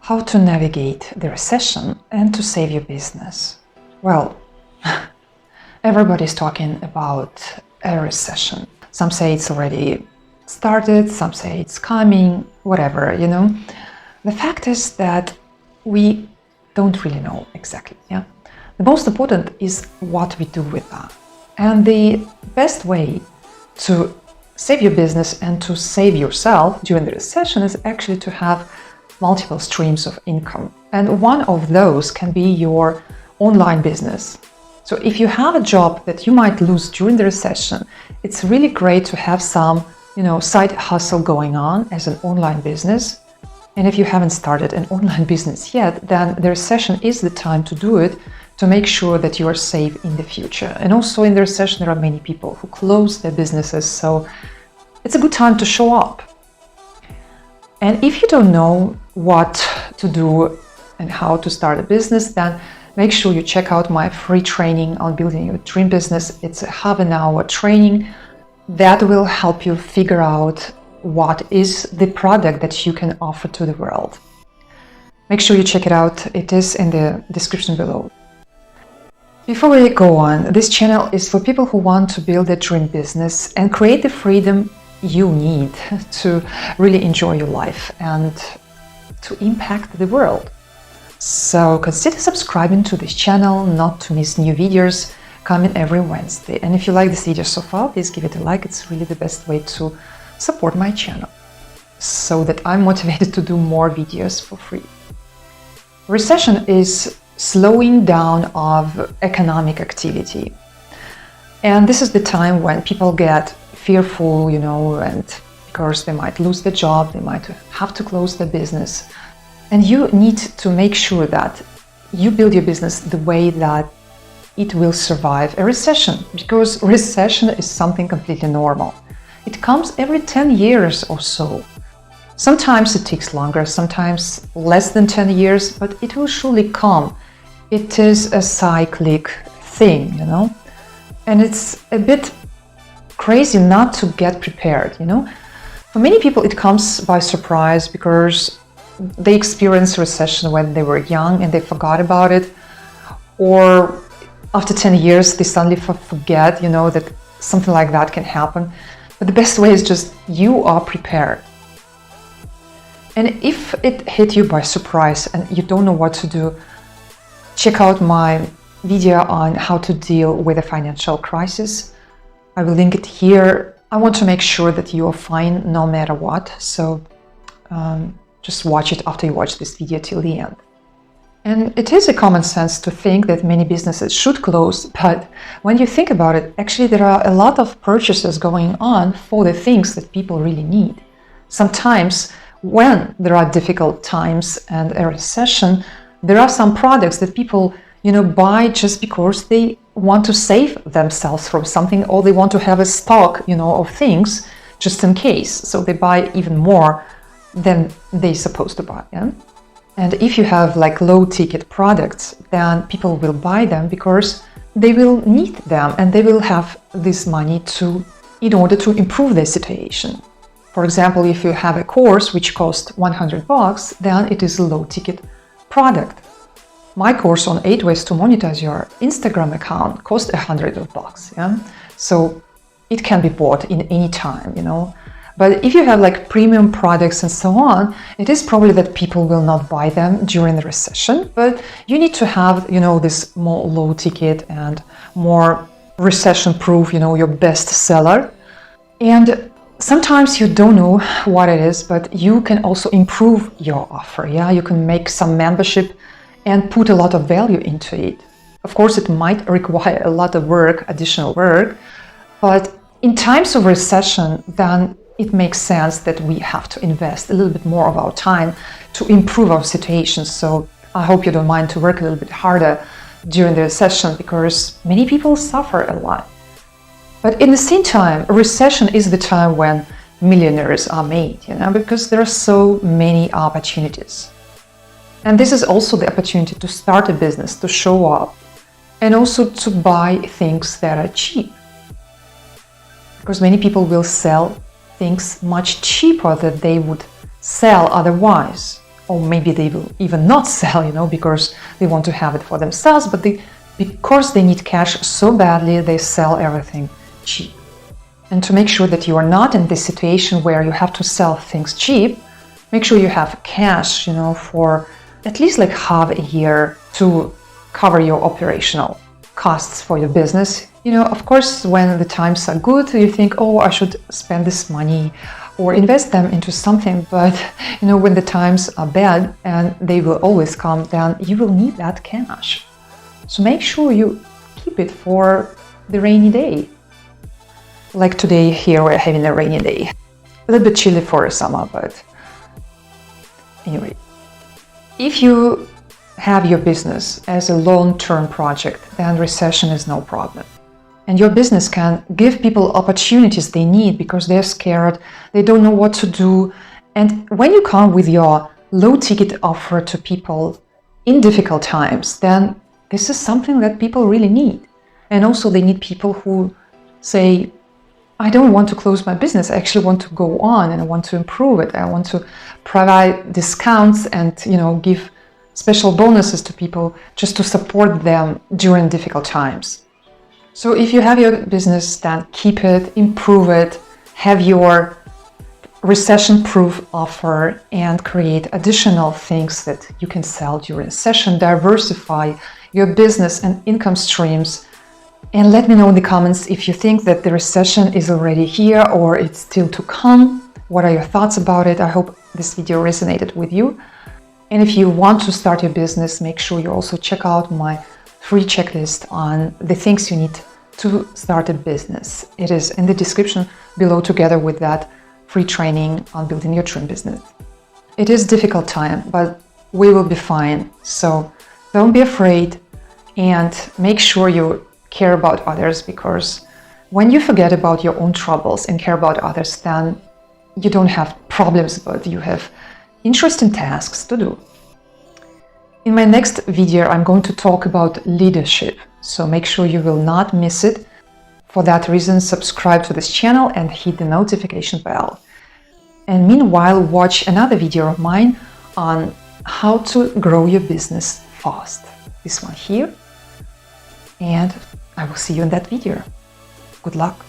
How to navigate the recession and to save your business? Well, everybody's talking about a recession. Some say it's already started, some say it's coming, whatever, The fact is that we don't really know exactly, yeah? The most important is what we do with that. And the best way to save your business and to save yourself during the recession is actually to have multiple streams of income. And one of those can be your online business. So if you have a job that you might lose during the recession, it's really great to have some, side hustle going on as an online business. And if you haven't started an online business yet, then the recession is the time to do it, to make sure that you are safe in the future. And also in the recession, there are many people who close their businesses, so it's a good time to show up. And if you don't know what to do and how to start a business, then make sure you check out my free training on building your dream business. It's a half-an-hour training that will help you figure out what is the product that you can offer to the world. Make sure you check it out. It is in the description below. Before we go on, this channel is for people who want to build a dream business and create the freedom you need to really enjoy your life and to impact the world. So consider subscribing to this channel not to miss new videos coming every Wednesday. And if you like this video so far, please give it a like. It's really the best way to support my channel so that I'm motivated to do more videos for free. Recession is slowing down of economic activity. And this is the time when people get fearful, and because they might lose their job, they might have to close their business. And you need to make sure that you build your business the way that it will survive a recession, because recession is something completely normal. It comes every 10 years or so. Sometimes it takes longer, sometimes less than 10 years, but it will surely come. It is a cyclic thing, and it's a bit crazy not to get prepared, For many people, it comes by surprise because they experienced recession when they were young and they forgot about it. Or after 10 years, they suddenly forget, that something like that can happen. But the best way is just you are prepared. And if it hit you by surprise and you don't know what to do, check out my video on how to deal with a financial crisis. I will link it here. I want to make sure that you are fine no matter what. So just watch it after you watch this video till the end. And it is a common sense to think that many businesses should close, but when you think about it, actually there are a lot of purchases going on for the things that people really need. Sometimes when there are difficult times and a recession, there are some products that people buy just because they want to save themselves from something, or they want to have a stock, of things just in case. So they buy even more than they're supposed to buy. Yeah? And if you have low ticket products, then people will buy them because they will need them and they will have this money in order to improve their situation. For example, if you have a course which costs $100, then it is a low ticket product. My course on 8 ways to monetize your Instagram account cost $100. Yeah? So it can be bought in any time, But if you have premium products and so on, it is probably that people will not buy them during the recession. But you need to have, this more low ticket and more recession proof, your best seller. And sometimes you don't know what it is, but you can also improve your offer. Yeah, you can make some membership and put a lot of value into it. Of course, it might require a lot of work, additional work, but in times of recession, then it makes sense that we have to invest a little bit more of our time to improve our situation. So I hope you don't mind to work a little bit harder during the recession, because many people suffer a lot. But in the same time, a recession is the time when millionaires are made, because there are so many opportunities. And this is also the opportunity to start a business, to show up, and also to buy things that are cheap. Because many people will sell things much cheaper than they would sell otherwise. or maybe they will even not sell, because they want to have it for themselves, but because they need cash so badly, they sell everything cheap. And to make sure that you are not in this situation where you have to sell things cheap, make sure you have cash, for at least like half a year to cover your operational costs for your business. Of course, when the times are good, you think, oh, I should spend this money or invest them into something. But, when the times are bad, and they will always come, then you will need that cash. So make sure you keep it for the rainy day. Like today here, we're having a rainy day. A little bit chilly for summer, but anyway. If you have your business as a long-term project, then recession is no problem. And your business can give people opportunities they need because they're scared, they don't know what to do. And when you come with your low-ticket offer to people in difficult times, then this is something that people really need. And also they need people who say, I don't want to close my business, I actually want to go on and I want to improve it. I want to provide discounts and, give special bonuses to people just to support them during difficult times. So if you have your business, then keep it, improve it, have your recession-proof offer and create additional things that you can sell during a session, diversify your business and income streams. And let me know in the comments if you think that the recession is already here or it's still to come. What are your thoughts about it? I hope this video resonated with you. And if you want to start your business, make sure you also check out my free checklist on the things you need to start a business. It is in the description below together with that free training on building your dream business. It is a difficult time, but we will be fine. So don't be afraid and make sure you care about others, because when you forget about your own troubles and care about others, then you don't have problems, but you have interesting tasks to do. In my next video, I'm going to talk about leadership, so make sure you will not miss it. For that reason, subscribe to this channel and hit the notification bell. And meanwhile, watch another video of mine on how to grow your business fast. This one here. And I will see you in that video. Good luck.